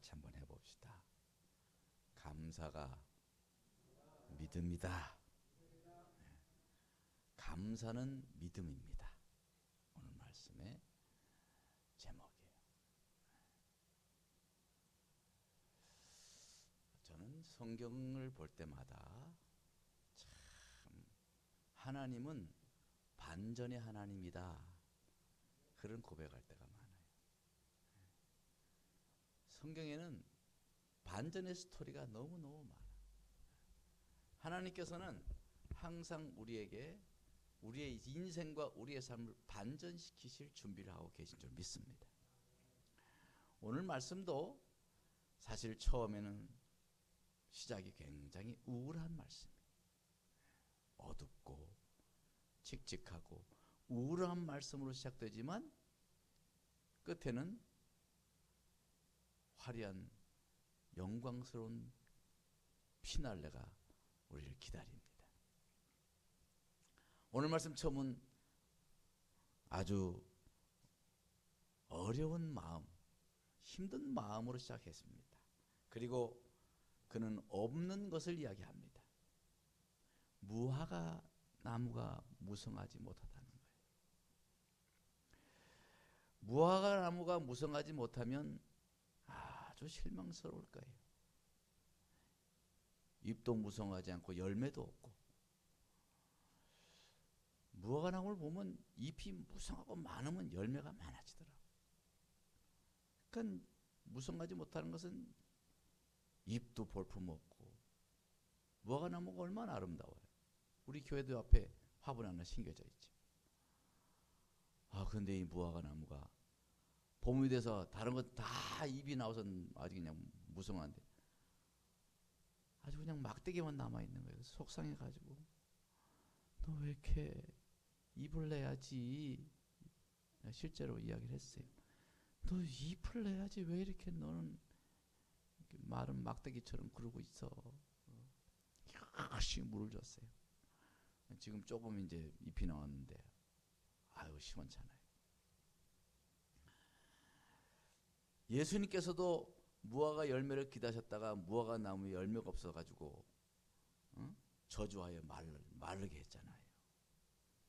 같이 한번 해봅시다. 감사가 믿음이다. 감사는 믿음입니다. 오늘 말씀의 제목이에요. 저는 성경을 볼 때마다 참 하나님은 반전의 하나님이다, 그런 고백할 때가 많아요. 성경에는 반전의 스토리가 너무너무 많아요. 하나님께서는 항상 우리에게 우리의 인생과 우리의 삶을 반전시키실 준비를 하고 계신 줄 믿습니다. 오늘 말씀도 사실 처음에는 시작이 굉장히 우울한 말씀이에요. 어둡고 칙칙하고 우울한 말씀으로 시작되지만 끝에는 화려한 영광스러운 피날레가 우리를 기다립니다. 오늘 말씀 처음은 아주 어려운 마음, 힘든 마음으로 시작했습니다. 그리고 그는 없는 것을 이야기합니다. 무화과 나무가 무성하지 못하다는 거예요. 무화과 나무가 무성하지 못하면 아주 실망스러울 거예요. 잎도 무성하지 않고 열매도 없고, 무화과 나무를 보면 잎이 무성하고 많으면 열매가 많아지더라고요. 그러니까 무성하지 못하는 것은 잎도 볼품없고, 무화과 나무가 얼마나 아름다워요. 우리 교회도 앞에 화분 하나 심겨져 있죠. 근데 이 무화과 나무가 봄이 돼서 다른 것 다 잎이 나와서 아주 그냥 무성한데 아주 그냥 막대기만 남아있는 거예요. 속상해가지고, 너 왜 이렇게 잎을 내야지, 실제로 이야기를 했어요. 너 잎을 내야지 왜 이렇게 너는 이렇게 마른 막대기처럼 그러고 있어. 열심히 물을 줬어요. 지금 조금 이제 잎이 나왔는데 아유 시원찮아요. 예수님께서도 무화과 열매를 기다셨다가 무화과 나무에 열매가 없어가지고 저주하여 마르게 했잖아요.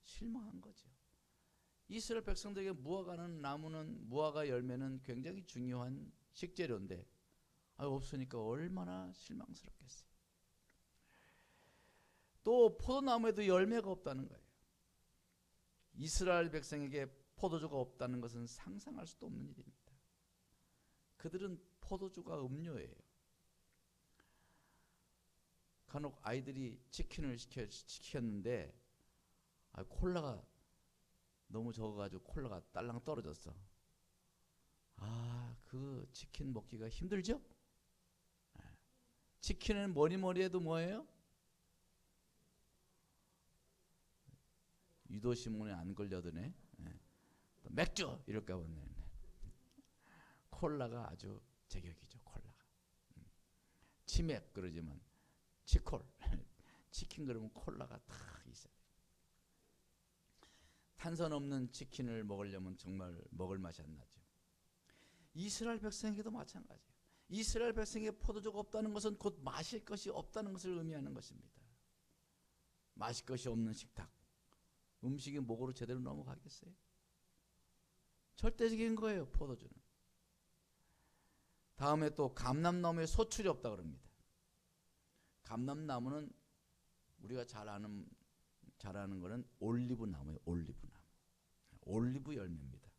실망한 거죠. 이스라엘 백성들에게 무화과 열매는 굉장히 중요한 식재료인데 없으니까 얼마나 실망스럽겠어요. 또 포도나무에도 열매가 없다는 거예요. 이스라엘 백성에게 포도주가 없다는 것은 상상할 수도 없는 일입니다. 그들은 포도주가 음료예요. 간혹 아이들이 치킨을 시켰는데 콜라가 너무 적어가지고 콜라가 딸랑 떨어졌어. 그 치킨 먹기가 힘들죠? 치킨은 뭐니 해도 뭐예요? 유도신문에 안 걸려드네. 맥주 이럴까 보네. 콜라가 아주 제격이죠. 콜라가. 치맥 그러지만 치콜. 치킨 그러면 콜라가 다 있어요. 탄산 없는 치킨을 먹으려면 정말 먹을 맛이 안 나죠. 이스라엘 백성에게도 마찬가지예요. 이스라엘 백성에게 포도주가 없다는 것은 곧 마실 것이 없다는 것을 의미하는 것입니다. 마실 것이 없는 식탁, 음식이 목으로 제대로 넘어가겠어요? 절대적인 거예요, 포도주는. 다음에 또 감람나무에 소출이 없다 그럽니다. 감람나무는 우리가 잘 아는 거는 올리브 나무예요. 올리브 나무. 올리브 열매입니다.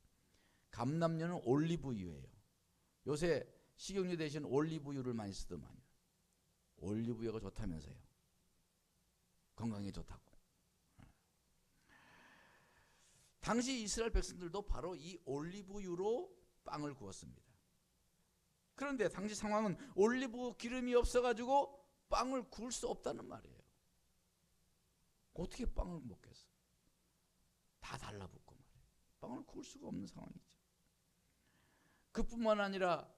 감람류는 올리브유예요. 요새 식용유 대신 올리브유를 많이 쓰더만요. 올리브유가 좋다면서요. 건강에 좋다고. 당시 이스라엘 백성들도 바로 이 올리브유로 빵을 구웠습니다. 그런데 당시 상황은 올리브 기름이 없어가지고 빵을 구울 수 없다는 말이에요. 어떻게 빵을 먹겠어? 다 달라붙고 말이에요. 빵을 구울 수가 없는 상황이죠. 그뿐만 아니라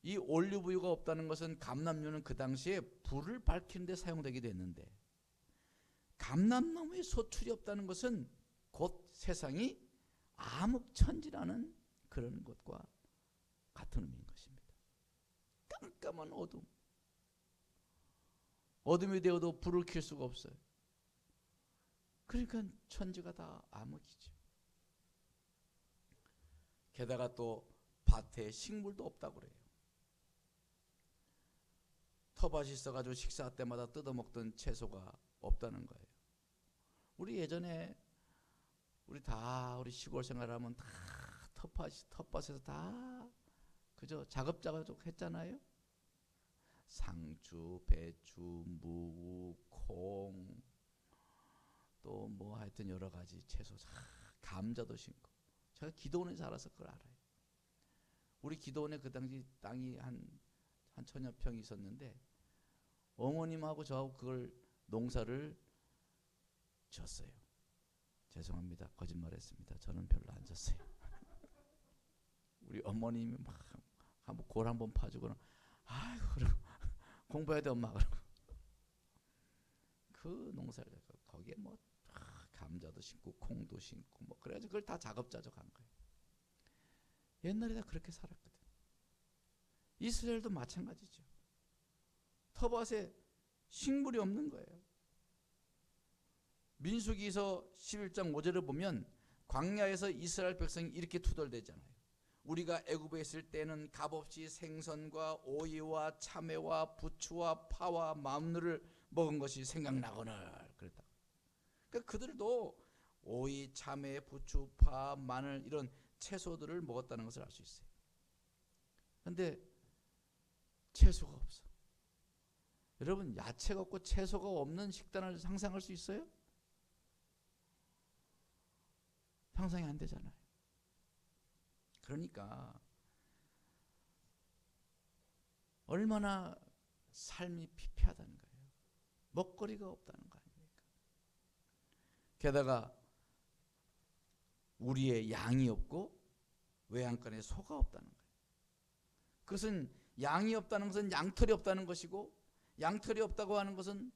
이 올리브유가 없다는 것은 감람유는 그 당시에 불을 밝히는 데 사용되기도 했는데, 감람나무에 소출이 없다는 것은 곧 세상이 암흑천지라는 그런 것과 같은 의미인 것입니다. 깜깜한 어둠. 어둠이 되어도 불을 켤 수가 없어요. 그러니까 천지가 다 암흑이죠. 게다가 또 밭에 식물도 없다고 그래요. 텃밭이 있어가지고 식사 때마다 뜯어먹던 채소가 없다는 거예요. 우리 예전에 우리 시골 생활하면 다 텃밭에서 다 그저 작업자가족 했잖아요. 상추, 배추, 무, 콩, 또 뭐 하여튼 여러 가지 채소, 감자도 심고. 제가 기도원에 살아서 그걸 알아요. 우리 기도원에 그 당시 땅이 한 1000여 평이 있었는데 어머님하고 저하고 그걸 농사를 지었어요. 죄송합니다. 거짓말했습니다. 저는 별로 안 졌어요. 우리 어머님이 막 한번 골 한번 파주고는 아이고 그러고 공부해야 돼 엄마 그러고 그 농사를 거기에 뭐 감자도 심고 콩도 심고 뭐 그래가지고 그걸 다 작업자적 한 거예요. 옛날에 다 그렇게 살았거든. 이스라엘도 마찬가지죠. 텃밭에 식물이 없는 거예요. 민수기서 11장 5절을 보면 광야에서 이스라엘 백성이 이렇게 투덜대잖아요. 우리가 애굽에 있을 때는 값없이 생선과 오이와 참외와 부추와 파와 마늘을 먹은 것이 생각나거늘 그랬다. 그러니까 그들도 오이, 참외, 부추, 파, 마늘 이런 채소들을 먹었다는 것을 알 수 있어요. 그런데 채소가 없어. 여러분 야채가 없고 채소가 없는 식단을 상상할 수 있어요? 상상이 안 되잖아요. 그러니까 얼마나 삶이 피폐하다는 거예요. 먹거리가 없다는 거 아닙니까? 게다가 우리의 양이 없고 외양간에 소가 없다는 거예요. 그것은 양이 없다는 것은 양털이 없다는 것이고 양털이 없다고 하는 것은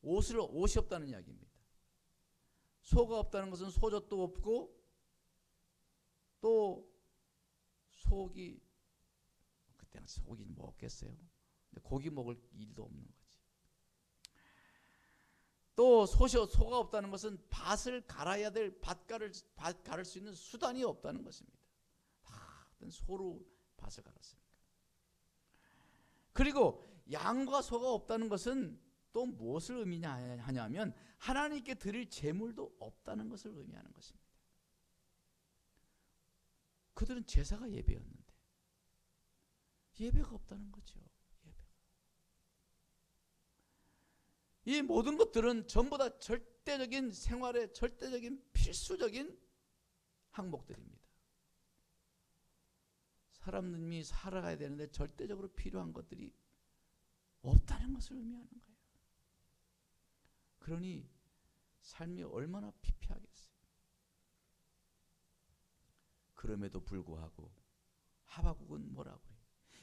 옷이 없다는 이야기입니다. 소가 없다는 것은 소젖도 없고 또 속이 그때는 속이 뭐 없겠어요. 근데 고기 먹을 일도 없는 거지. 또 소가 없다는 것은 밭을 갈아야 될 밭 갈을 수 있는 수단이 없다는 것입니다. 다 소로 밭을 갈았으니까. 그리고 양과 소가 없다는 것은 또 무엇을 의미하냐면 하나님께 드릴 제물도 없다는 것을 의미하는 것입니다. 그들은 제사가 예배였는데 예배가 없다는 거죠. 이 모든 것들은 전부 다 절대적인 생활의 절대적인 필수적인 항목들입니다. 사람들이 살아가야 되는데 절대적으로 필요한 것들이 없다는 것을 의미하는 거예요. 그러니 삶이 얼마나 피폐하겠어요. 그럼에도 불구하고 하박국은 뭐라고 해요?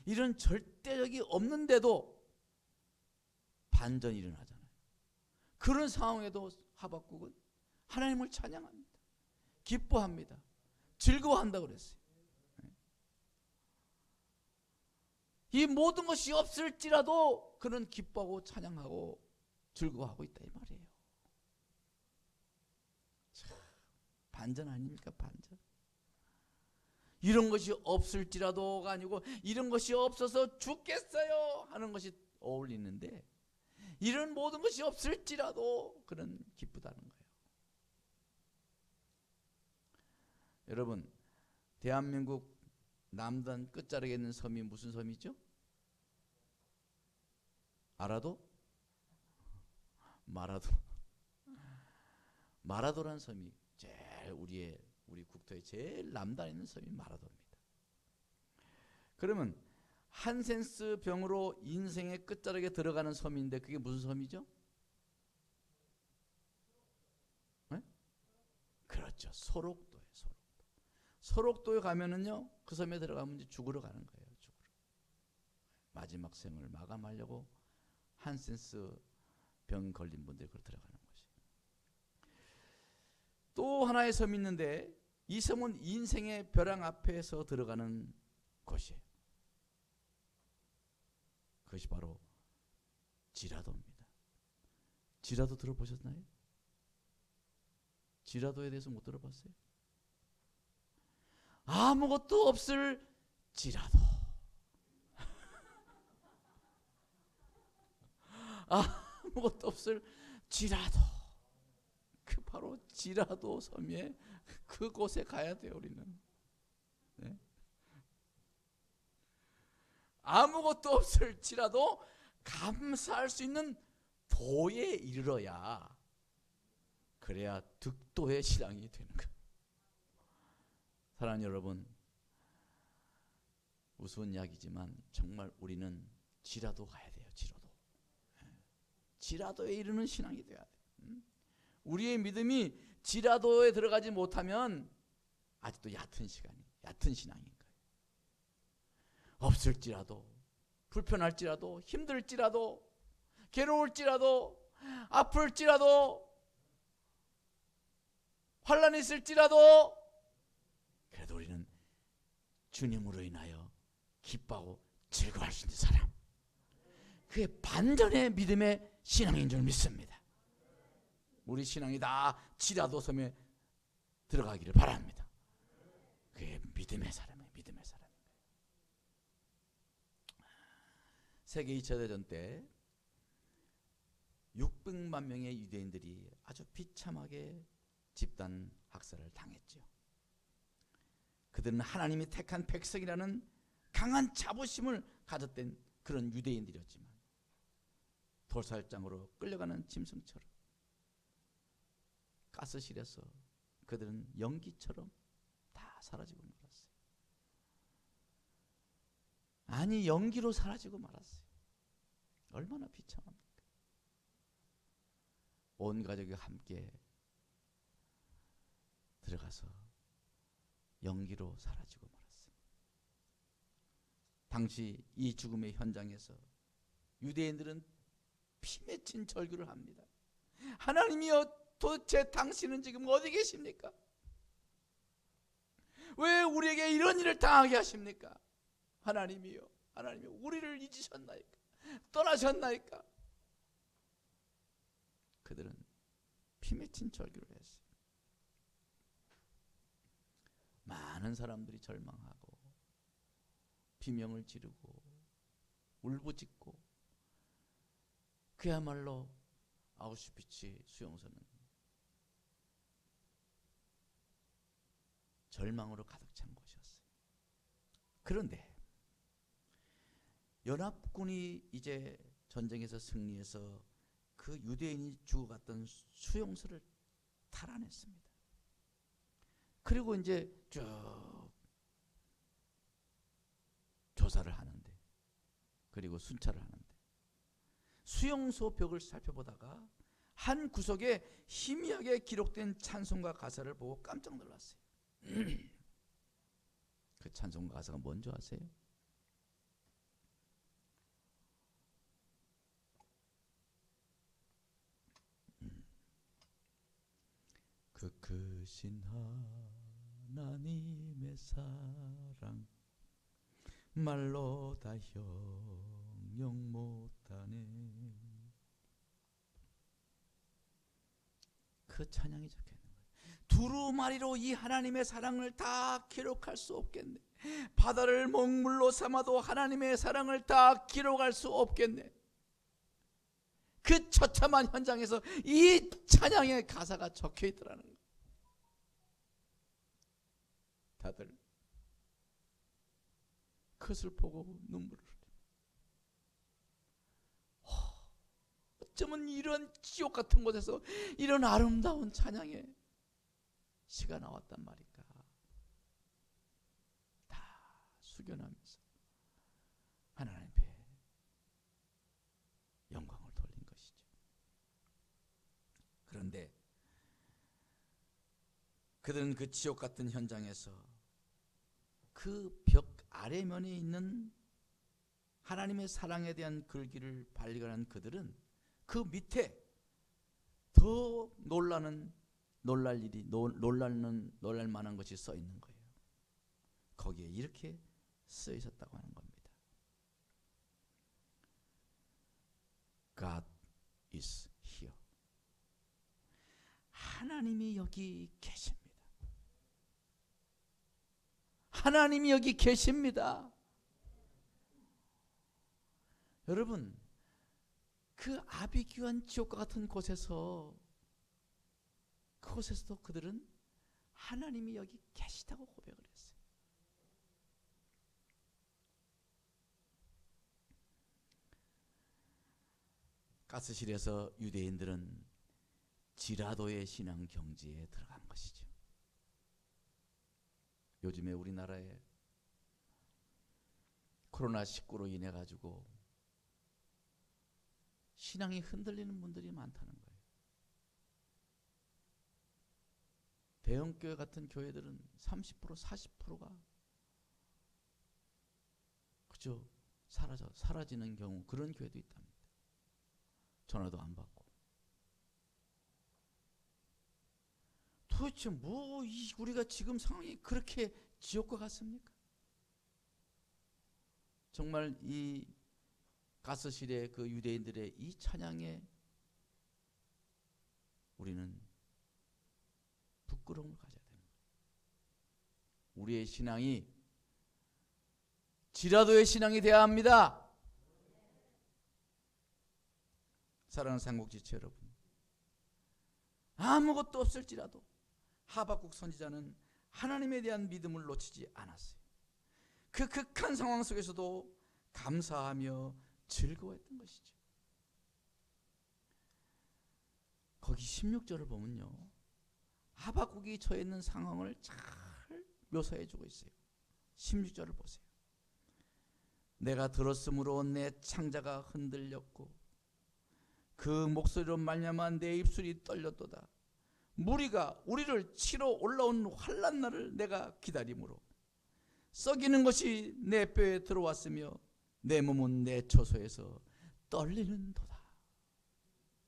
이런 절대적이 없는데도 반전이 일어나잖아요. 그런 상황에도 하박국은 하나님을 찬양합니다. 기뻐합니다. 즐거워한다고 그랬어요. 이 모든 것이 없을지라도 그는 기뻐하고 찬양하고 즐거워하고 있다 이 말이에요. 참, 반전 아닙니까? 반전. 이런 것이 없을지라도가 아니고 이런 것이 없어서 죽겠어요 하는 것이 어울리는데 이런 모든 것이 없을지라도 그는 기쁘다는 거예요. 여러분 대한민국 남단 끝자락에 있는 섬이 무슨 섬이죠? 알아도? 마라도란 섬이 제일 우리 국토의 제일 남단에 있는 섬이 마라도입니다. 그러면 한센스 병으로 인생의 끝자락에 들어가는 섬인데 그게 무슨 섬이죠? 네? 그렇죠. 소록도예요. 소록도에 가면은요 그 섬에 들어가면 이제 죽으러 가는 거예요. 마지막 생을 마감하려고 한센스 병 걸린 분들이 그걸 들어가는 것이. 또 하나의 섬이 있는데 이 섬은 인생의 벼랑 앞에서 들어가는 곳이에요. 그것이 바로 지라도입니다. 지라도 들어보셨나요? 지라도에 대해서 못 들어봤어요? 아무것도 없을 지라도. 아무것도 없을 지라도. 그 바로 지라도 섬에 그곳에 가야 돼요, 우리는. 네? 아무것도 없을지라도 감사할 수 있는 도에 이르러야, 그래야 득도의 신앙이 되는 거예요. 사랑하는 여러분, 우스운 이야기지만 정말 우리는 지라도 가야 돼요. 지라도. 지라도에 이르는 신앙이 돼야 돼요. 우리의 믿음이 지라도에 들어가지 못하면 아직도 얕은 신앙인 거예요. 없을지라도, 불편할지라도, 힘들지라도, 괴로울지라도, 아플지라도, 환난이 있을지라도, 그래도 우리는 주님으로 인하여 기뻐하고 즐거워할 수 있는 사람, 그게 반전의 믿음의 신앙인 줄 믿습니다. 우리 신앙이 다 지라도 섬에 들어가기를 바랍니다. 그게 믿음의 사람이에요. 믿음의 사람. 세계 2차 대전 때 600만 명의 유대인들이 아주 비참하게 집단 학살을 당했죠. 그들은 하나님이 택한 백성이라는 강한 자부심을 가졌던 그런 유대인들이었지만 돌살장으로 끌려가는 짐승처럼 가스실에서 그들은 연기처럼 다 사라지고 말았어요. 아니, 연기로 사라지고 말았어요. 얼마나 비참합니까? 온 가족이 함께 들어가서 연기로 사라지고 말았습니다. 당시 이 죽음의 현장에서 유대인들은 피 맺힌 절규를 합니다. 하나님이여, 도대체 당신은 지금 어디 계십니까? 왜 우리에게 이런 일을 당하게 하십니까? 하나님이여, 하나님이여, 우리를 잊으셨나이까? 떠나셨나이까? 그들은 피 맺힌 절규를 했어요. 많은 사람들이 절망하고 비명을 지르고 울부짖고, 그야말로 아우슈비츠 수용소는 절망으로 가득 찬 곳이었어요. 그런데 연합군이 이제 전쟁에서 승리해서 그 유대인이 죽어갔던 수용소를 탈환했습니다. 그리고 이제 쭉 조사를 하는데, 그리고 순찰을 하는데, 수용소 벽을 살펴보다가 한 구석에 희미하게 기록된 찬송가 가사를 보고 깜짝 놀랐어요. 그 찬송가 가사가 뭔지 아세요? 그 크신 하나님의 사랑 말로 다 형용 못하네. 그 찬양이 적혀있는 거예요. 두루마리로 이 하나님의 사랑을 다 기록할 수 없겠네. 바다를 먹물로 삼아도 하나님의 사랑을 다 기록할 수 없겠네. 그 처참한 현장에서 이 찬양의 가사가 적혀있더라는 거예요. 다들 그것을 보고 눈물을 흘려요. 어쩌면 이런 지옥 같은 곳에서 이런 아름다운 찬양의 시가 나왔단 말인가. 다 숙연하면서 하나님 앞에 영광을 돌린 것이죠. 그런데 그들은 그 지옥 같은 현장에서 그 벽 아래면에 있는 하나님의 사랑에 대한 글귀를 발견한 그들은 그 밑에 더 놀랄 만한 것이 써 있는 거예요. 거기에 이렇게 써 있었다고 하는 겁니다. God is here. 하나님이 여기 계십니다. 하나님이 여기 계십니다. 여러분, 그 아비규환 지옥과 같은 곳에서, 그곳에서도 그들은 하나님이 여기 계시다고 고백을 했어요. 가스실에서 유대인들은 지라도의 신앙 경지에 들어간 것이죠. 요즘에 우리나라에 코로나19로 인해 가지고 신앙이 흔들리는 분들이 많다는 거예요. 대형교회 같은 교회들은 30% 40%가 그저 사라지는 경우, 그런 교회도 있답니다. 전화도 안 받고. 도대체 우리가 지금 상황이 그렇게 지옥과 같습니까? 정말 이 가스실의 그 유대인들의 이 찬양에 우리는 부끄러움을 가져야 됩니다. 우리의 신앙이 지라도의 신앙이 되어야 합니다. 사랑하는 삼국지체 여러분, 아무것도 없을지라도 하박국 선지자는 하나님에 대한 믿음을 놓치지 않았어요. 그 극한 상황 속에서도 감사하며 즐거워했던 것이죠. 거기 16절을 보면요, 하박국이 처해 있는 상황을 잘 묘사해 주고 있어요. 16절을 보세요. 내가 들었으므로 내 창자가 흔들렸고 그 목소리로 말미암아 내 입술이 떨렸도다. 무리가 우리를 치러 올라온 환난 날을 내가 기다림으로 썩이는 것이 내 뼈에 들어왔으며 내 몸은 내 처소에서 떨리는도다.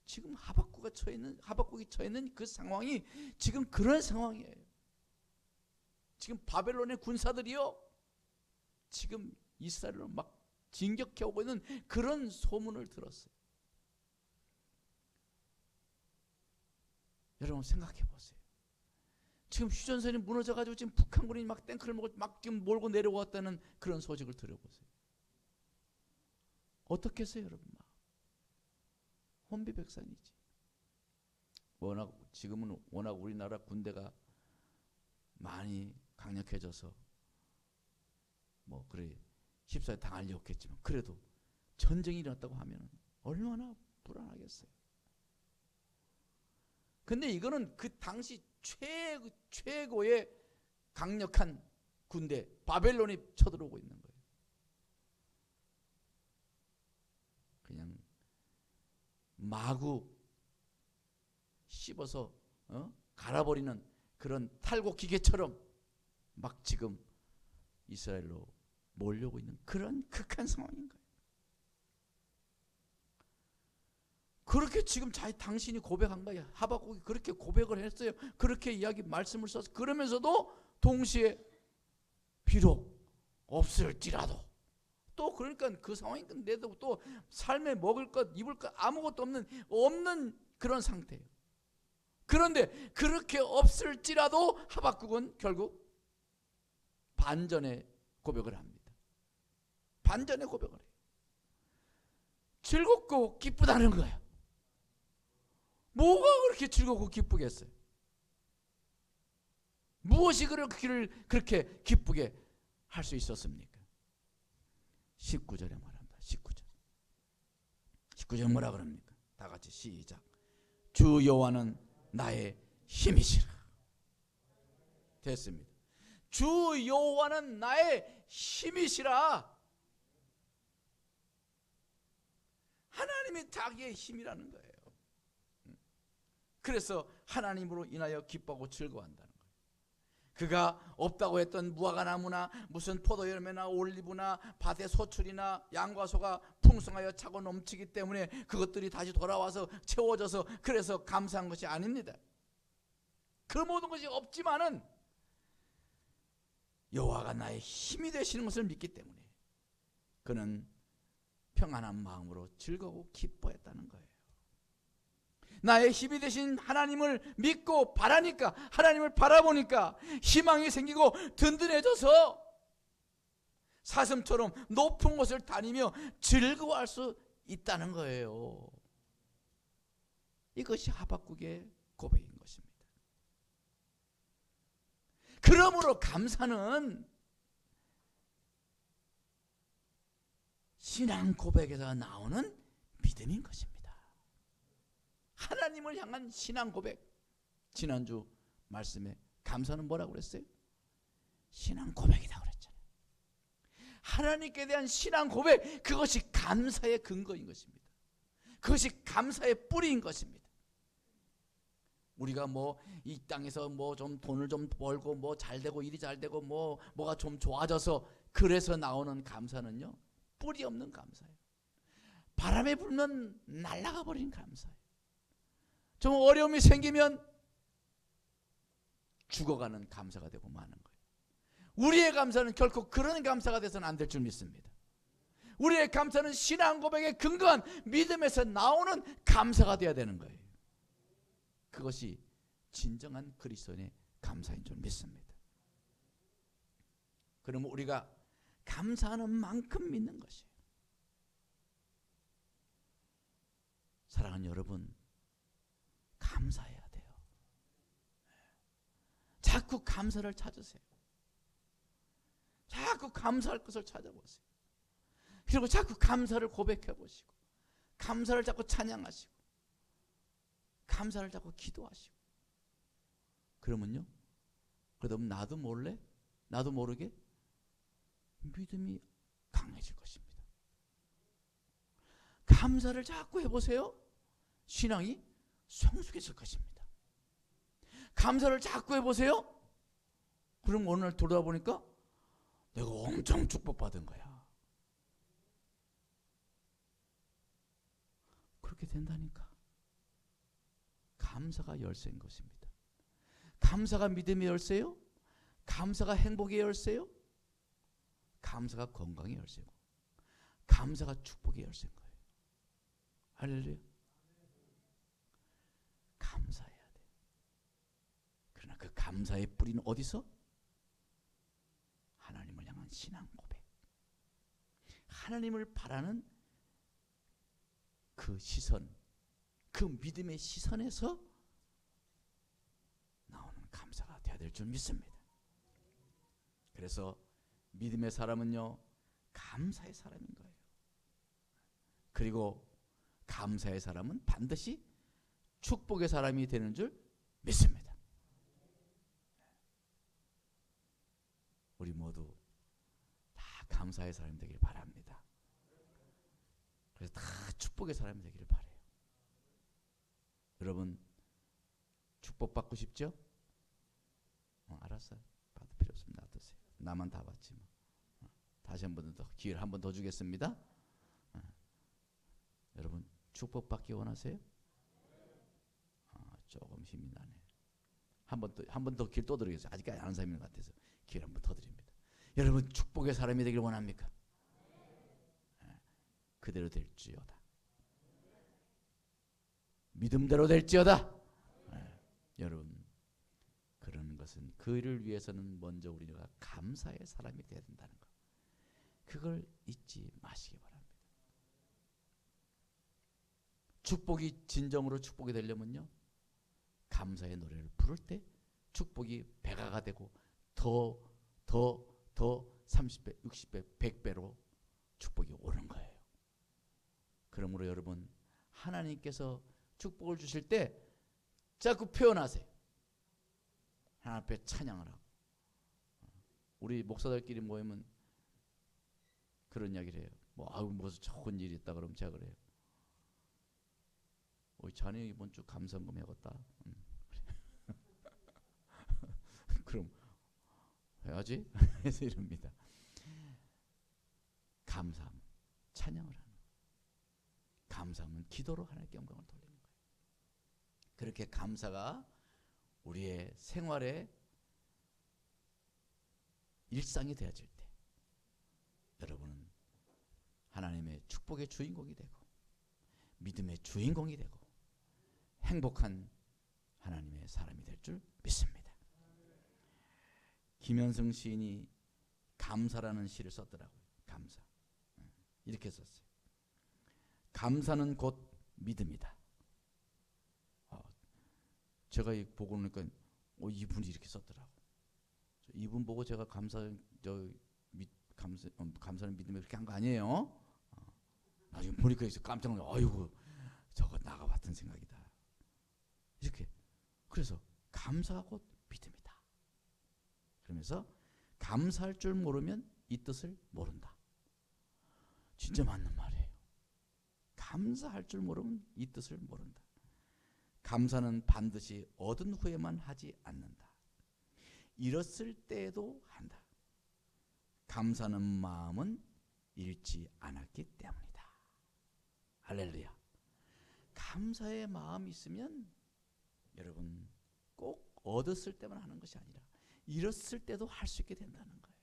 지금 하박국이 처해 있는 그 상황이 지금 그런 상황이에요. 지금 바벨론의 군사들이요, 지금 이스라엘로 막 진격해 오고 있는 그런 소문을 들었어요. 여러분 생각해 보세요. 지금 휴전선이 무너져가지고 지금 북한군이 막 탱크를 막 지금 몰고 내려왔다는 그런 소식을 들어보세요. 어떻겠어요, 여러분? 혼비백산이지. 지금은 워낙 우리나라 군대가 많이 강력해져서 그래 쉽사리 당할 리 없겠지만, 그래도 전쟁이 일어났다고 하면 얼마나 불안하겠어요. 근데 이거는 그 당시 최고의 강력한 군대 바벨론이 쳐들어오고 있는 거예요. 그냥 마구 씹어서 갈아버리는 그런 탈곡 기계처럼 막 지금 이스라엘로 몰려오고 있는 그런 극한 상황인 거예요. 그렇게 지금 당신이 고백한 거예요. 하박국이 그렇게 고백을 했어요. 그렇게 말씀을 써서, 그러면서도 동시에 비록 없을지라도, 또 그러니까 그 상황인데도 또 삶에 먹을 것 입을 것 아무것도 없는 그런 상태예요. 그런데 그렇게 없을지라도 하박국은 결국 반전의 고백을 합니다. 반전의 고백을 해요. 즐겁고 기쁘다는 거예요. 뭐가 그렇게 즐겁고 기쁘겠어요? 무엇이 그렇게 기쁘게 할 수 있었습니까? 19절에 말합니다. 19절 뭐라 그럽니까? 다 같이 시작. 주 여호와는 나의 힘이시라. 됐습니다. 주 여호와는 나의 힘이시라. 하나님이 자기의 힘이라는 거예요. 그래서 하나님으로 인하여 기뻐하고 즐거워한다는 거예요. 그가 없다고 했던 무화과 나무나 무슨 포도열매나 올리브나 밭의 소출이나 양과 소가 풍성하여 차고 넘치기 때문에 그것들이 다시 돌아와서 채워져서 그래서 감사한 것이 아닙니다. 그 모든 것이 없지만은 여호와가 나의 힘이 되시는 것을 믿기 때문에 그는 평안한 마음으로 즐거워 기뻐했다는 거예요. 나의 힘이 되신 하나님을 믿고 바라니까, 하나님을 바라보니까 희망이 생기고 든든해져서 사슴처럼 높은 곳을 다니며 즐거워할 수 있다는 거예요. 이것이 하박국의 고백인 것입니다. 그러므로 감사는 신앙 고백에서 나오는 믿음인 것입니다. 하나님을 향한 신앙 고백. 지난주 말씀에 감사는 뭐라고 그랬어요? 신앙 고백이라고 그랬잖아요. 하나님께 대한 신앙 고백, 그것이 감사의 근거인 것입니다. 그것이 감사의 뿌리인 것입니다. 우리가 뭐 이 땅에서 뭐 좀 돈을 좀 벌고 뭐 잘 되고 일이 잘 되고 뭐가 좀 좋아져서 그래서 나오는 감사는요, 뿌리 없는 감사예요. 바람에 불면 날아가 버린 감사예요. 좀 어려움이 생기면 죽어가는 감사가 되고 마는 거예요. 우리의 감사는 결코 그런 감사가 돼서는 안 될 줄 믿습니다. 우리의 감사는 신앙 고백에 근거한 믿음에서 나오는 감사가 되어야 되는 거예요. 그것이 진정한 그리스도인의 감사인 줄 믿습니다. 그러면 우리가 감사하는 만큼 믿는 것이에요. 사랑하는 여러분, 감사해야 돼요. 자꾸 감사를 찾으세요. 자꾸 감사할 것을 찾아보세요. 그리고 자꾸 감사를 고백해 보시고, 감사를 자꾸 찬양하시고, 감사를 자꾸 기도하시고. 그러면요, 그러다 보면 나도 모르게 믿음이 강해질 것입니다. 감사를 자꾸 해보세요. 신앙이 성숙해질 것입니다. 감사를 자꾸 해보세요. 그럼 어느 날 돌아보니까 내가 엄청 축복받은 거야. 그렇게 된다니까. 감사가 열쇠인 것입니다. 감사가 믿음의 열쇠요. 감사가 행복의 열쇠요. 감사가 건강의 열쇠고, 감사가 축복의 열쇠인 거예요. 할렐루야. 감사해야 돼. 그러나 그 감사의 뿌리는 어디서? 하나님을 향한 신앙 고백. 하나님을 바라는 그 시선, 그 믿음의 시선에서 나오는 감사가 되어야 될 줄 믿습니다. 그래서 믿음의 사람은요, 감사의 사람인 거예요. 그리고 감사의 사람은 반드시 축복의 사람이 되는 줄 믿습니다. 우리 모두 다 감사의 사람이 되길 바랍니다. 그래서 다 축복의 사람이 되기를 바라요. 여러분, 축복받고 싶죠? 알았어요. 받을 필요 없습니다. 놔두세요. 나만 다 받지 뭐. 다시 한 번 더 기회를 한 번 더 주겠습니다. 여러분, 축복받기 원하세요? 조금 힘이 나네. 한 번 더 기회 또 드리겠어요. 아직까지 안 한 사람인 것 같아서 기회를 한 번 더 드립니다. 여러분, 축복의 사람이 되길 원합니까? 그대로 될지어다. 믿음대로 될지어다. 여러분, 그러는 것은 그를 위해서는 먼저 우리가 감사의 사람이 되어야 된다는 것, 그걸 잊지 마시기 바랍니다. 축복이 진정으로 축복이 되려면요, 감사의 노래를 부를 때 축복이 배가가 되고 더 30배, 60배, 100배로 축복이 오는 거예요. 그러므로 여러분, 하나님께서 축복을 주실 때 자꾸 표현하세요. 하나님 앞에 찬양을 하고. 우리 목사들끼리 모이면 그런 이야기를 해요. 무슨 좋은 일이 있다 그러면 제가 그래요. 자네 이번 주 감사금 해갔다. 그럼 해야지. 해서 이럽니다. 감사함, 찬양을 하는 거예요. 감사함은 기도로 하나님께 영광을 돌리는 거예요. 그렇게 감사가 우리의 생활의 일상이 되어질 때, 여러분은 하나님의 축복의 주인공이 되고 믿음의 주인공이 되고 행복한 하나님의 사람이 될 줄 믿습니다. 김현승 시인이 감사라는 시를 썼더라고요. 감사. 이렇게 썼어요. 감사는 곧 믿음이다. 제가 보고 나니까 이분이 이렇게 썼더라고. 이분 보고 제가 감사는 믿음이 그렇게 한 거 아니에요? 나중에 보니까 깜짝 놀라. 아이고 저거 나가 같은 생각이다. 이렇게. 그래서 감사가 곧 믿음이다. 그러면서 감사할 줄 모르면 이 뜻을 모른다. 진짜 맞는 말이에요. 감사할 줄 모르면 이 뜻을 모른다. 감사는 반드시 얻은 후에만 하지 않는다. 잃었을 때에도 한다. 감사는 마음은 잃지 않았기 때문이다. 할렐루야. 감사의 마음이 있으면 여러분 꼭 얻었을 때만 하는 것이 아니라 잃었을 때도 할 수 있게 된다는 거예요.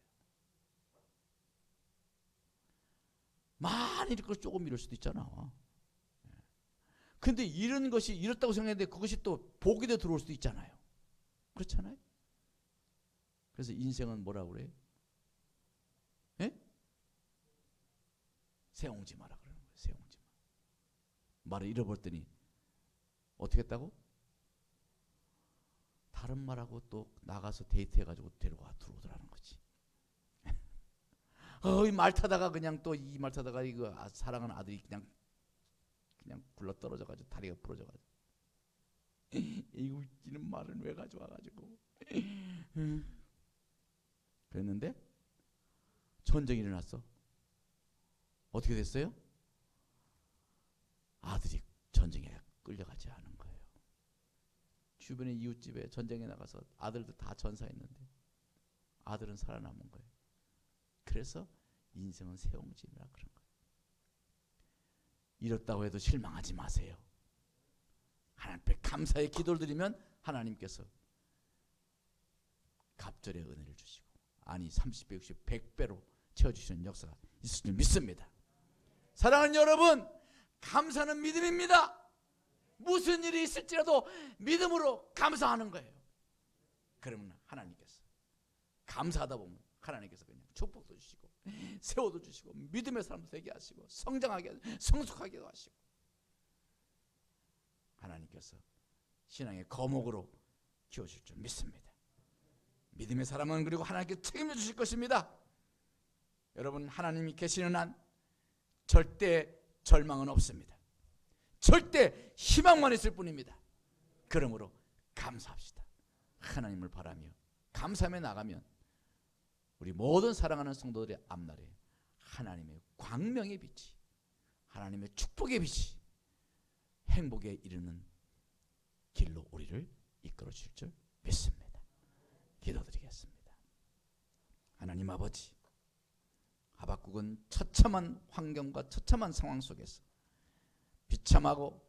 많이 잃고 조금 잃을 수도 있잖아. 근데 잃은 것이 잃었다고 생각했는데 그것이 또 복이 돼 들어올 수도 있잖아요. 그렇잖아요. 그래서 인생은 뭐라고 그래요? 예? 새옹지마라 그러는 거예요. 새옹지마. 말을 잃어버렸더니 어떻게 했다고? 다른 말하고 또 나가서 데이트해가지고 들어오더라는 거지. 이 말 타다가 그냥 또 이 말 타다가 이거 사랑하는 아들이 그냥 굴러 떨어져가지고 다리가 부러져가지고 이 웃기는 말은 왜 가져와가지고 그랬는데 전쟁이 일어났어. 어떻게 됐어요? 아들이 전쟁에 끌려가지 않은 거예요. 주변의 이웃집에 전쟁에 나가서 아들도 다 전사했는데 아들은 살아남은 거예요. 그래서 인생은 새옹지마라 그런 거예요. 잃었다고 해도 실망하지 마세요. 하나님 앞에 감사의 기도를 드리면 하나님께서 갑절의 은혜를 주시고 30배, 60, 100배로 채워주시는 역사가 있을 줄 믿습니다. 사랑하는 여러분, 감사는 믿음입니다. 무슨 일이 있을지라도 믿음으로 감사하는 거예요. 그러면 하나님께서 감사하다 보면 하나님께서 그냥 축복도 주시고 세워도 주시고 믿음의 사람도 되게 하시고 성장하게 성숙하게도 하시고 하나님께서 신앙의 거목으로 키워줄 줄 믿습니다. 믿음의 사람은 그리고 하나님께 책임져 주실 것입니다. 여러분, 하나님이 계시는 한 절대 절망은 없습니다. 절대 희망만 있을 뿐입니다. 그러므로 감사합시다. 하나님을 바라며 감사하며 나가면 우리 모든 사랑하는 성도들의 앞날에 하나님의 광명의 빛이, 하나님의 축복의 빛이 행복에 이르는 길로 우리를 이끌어 주실 줄 믿습니다. 기도드리겠습니다. 하나님 아버지, 하박국은 처참한 환경과 처참한 상황 속에서 비참하고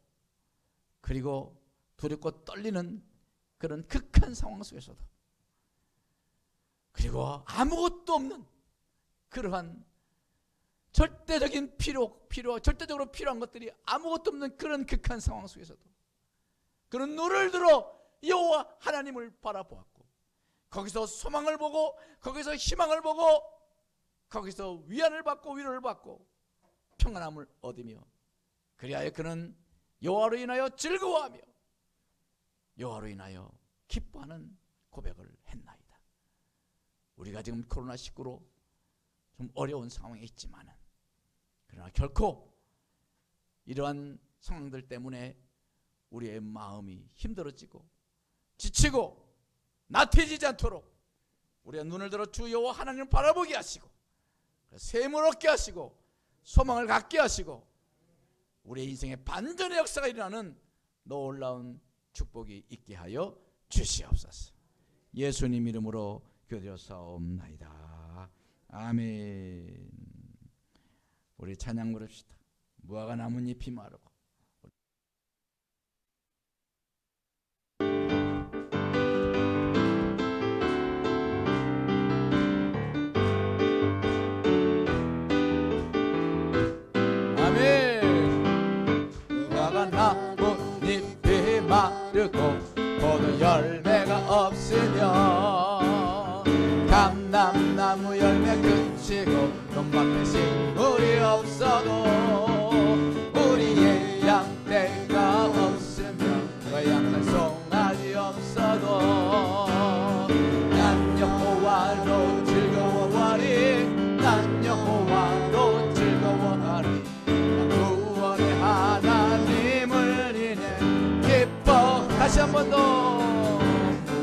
그리고 두렵고 떨리는 그런 극한 상황 속에서도 그리고 아무것도 없는 그러한 절대적인 절대적으로 필요한 것들이 아무것도 없는 그런 극한 상황 속에서도 그런 눈을 들어 여호와 하나님을 바라보았고 거기서 소망을 보고 거기서 희망을 보고 거기서 위안을 받고 위로를 받고 평안함을 얻으며 그리하여 그는 여호와로 인하여 즐거워하며 여호와로 인하여 기뻐하는 고백을 했나이다. 우리가 지금 코로나19로 좀 어려운 상황에 있지만은 그러나 결코 이러한 상황들 때문에 우리의 마음이 힘들어지고 지치고 나태해지지 않도록 우리가 눈을 들어 주 여호와 하나님을 바라보게 하시고 샘을 얻게 하시고 소망을 갖게 하시고 우리의 인생에 반전의 역사가 일어나는 놀라운 축복이 있게 하여 주시옵소서. 예수님 이름으로 기도드렸사옵나이다. 아멘. 우리 찬양 부릅시다. 무화과 나뭇잎이 마르고 열매 그치고 논밭에 식물이 없어도 우리의 양떼가 없으며 그 양은 송아지 없어도 난 여호와로 즐거워하리 난 여호와로 즐거워하리 구원의 하나님을 인해 기뻐. 다시 한 번 더.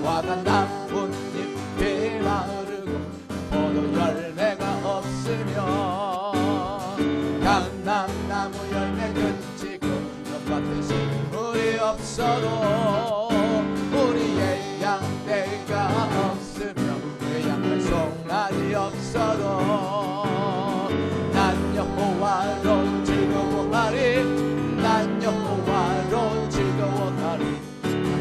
무화과 나뭇잎이 마르고 포도 열매가 없으며 감람나무 열매 그치고 논밭에 식물이 없어도 우리의 양떼가 없으며 그 양을 송아지 없어도 난 여호와로 즐거워하리 난 여호와로 즐거워하리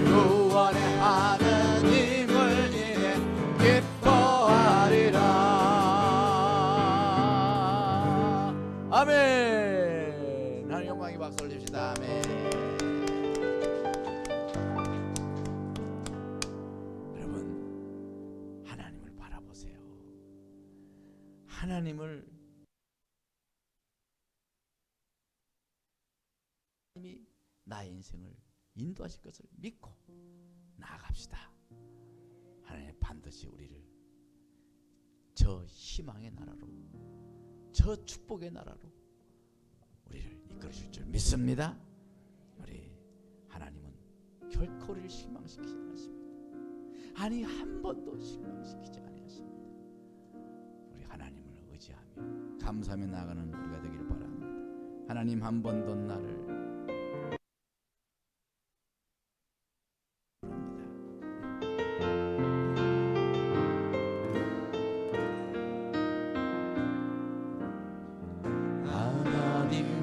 구원의 하나님을 인해 기뻐하리라. 아멘. 하나님 영광의 박수 올립시다. 아멘. 여러분, 하나님을 바라보세요. 하나님을 하나님이 나의 인생을 인도하실 것을 믿고 나아갑시다. 하나님 반드시 우리를 저 희망의 나라로, 저 축복의 나라로 우리를 이끌어줄 줄 믿습니다. 우리 하나님은 결코 우리를 실망시키지 않으십니다. 아니 한 번도 실망시키지 않으십니다. 우리 하나님을 의지하며 감사하며 나아가는 우리가 되기를 바랍니다. 하나님 한 번도 나를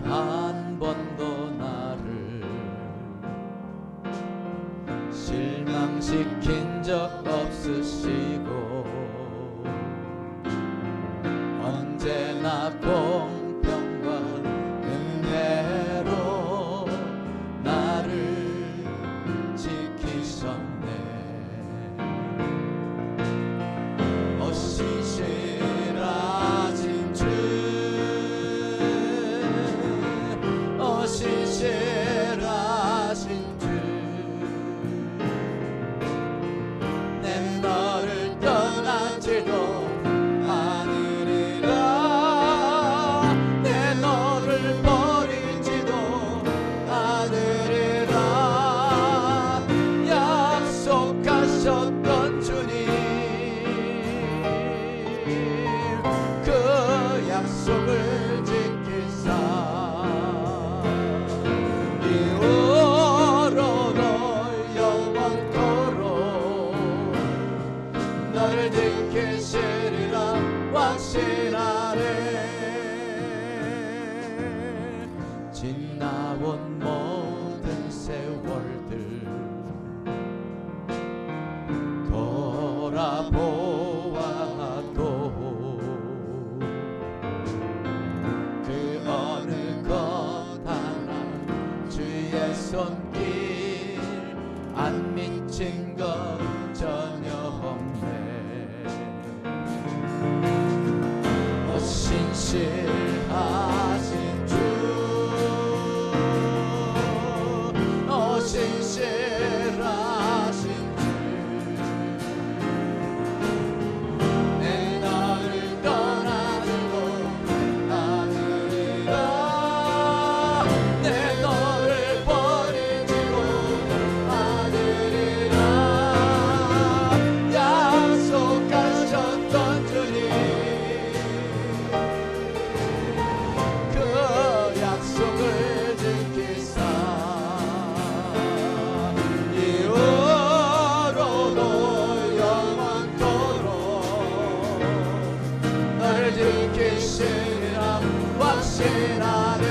한 번도 나를 실망시킨 적 없으시고 언제나 공평과 은혜로 나를 지키셨네. 신실하신 주 신실하신 주 내 너를 떠나지도 않으리라 내 너를 버리지도 않으리라 약속하셨던 주님 그 약속을 지키사 너를 지키시리라 확신하네. 지나온 모든 세월들 돌아보아도 그 어느 것 하나 주의 손길 안 미친 것 전혀 없네. 신실하신 주 신실하신 주 내 너를 떠나지도 않으리라 내 너를 버리지도 않으리라 약속하셨던 주님 그 약속을 지키사 이후로도 영원토록 너를 지키시리라 확신하네.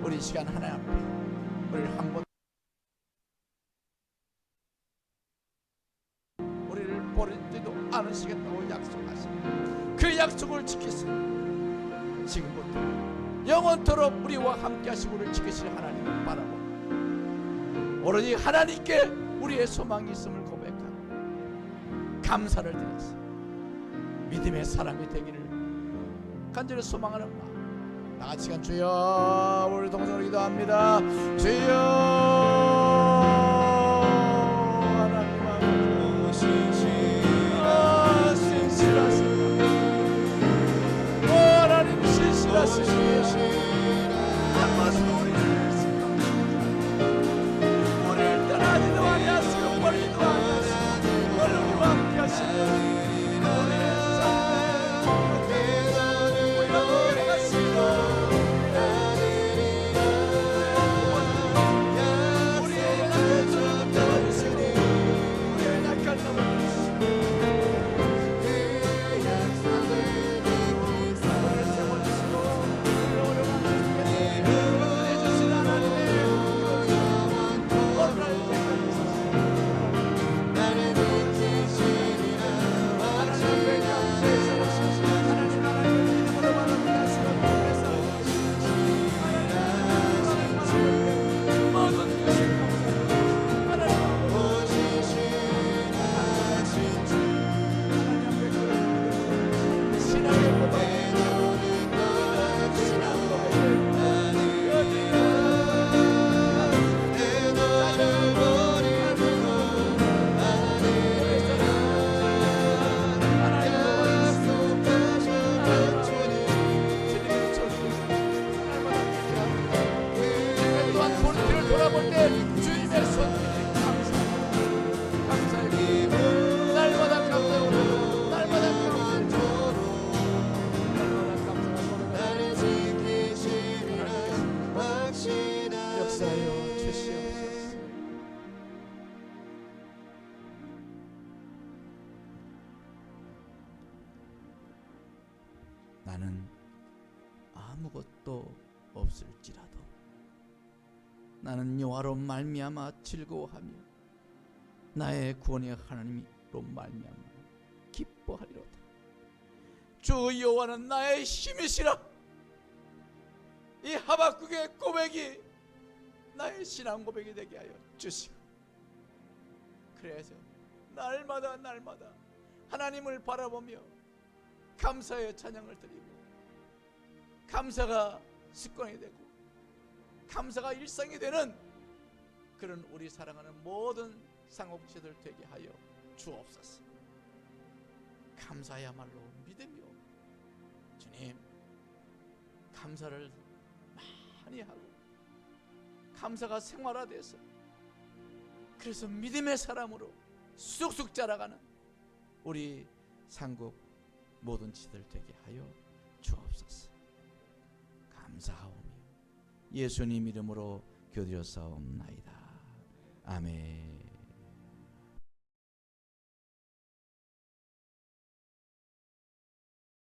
우리 이 시간 하나님 앞에 우리를 한 번 우리를 버리지도 않으시겠다고 약속하십니다. 그 약속을 지키세요. 지금부터 영원토록 우리와 함께 하시고 우리를 지키실 하나님을 바라보고 오로지 하나님께 우리의 소망이 있음을 고백하고 감사를 드려서 믿음의 사람이 되기를 간절히 소망하는 마음, 나같이 간 주여 우리 동성으로 기도합니다. 주여 하나님 아버지 신실하시다. 하나님 신실하시다. 한 말씀 우리를 떠나지도 아니하시고 버리지도 아니하시고 오늘 우리와 함께 하시는 나는 아무것도 없을지라도 나는 여호와로 말미암아 즐거워하며 나의 구원의 하나님으로 말미암아 기뻐하리로다. 주 여호와는 나의 힘이시라. 이 하박국의 고백이 나의 신앙 고백이 되게 하여 주시고, 그래서 날마다 하나님을 바라보며 감사의 찬양을 드리고 감사가 습관이 되고 감사가 일상이 되는 그런 우리 사랑하는 모든 상업체들 되게 하여 주옵소서. 감사야말로 믿음이요. 주님, 감사를 많이 하고 감사가 생활화돼서 그래서 믿음의 사람으로 쑥쑥 자라가는 우리 상국 모든 지들 되게 하여 주옵소서. 감사하오며 예수님 이름으로 기도드렸사옵나이다. 아멘.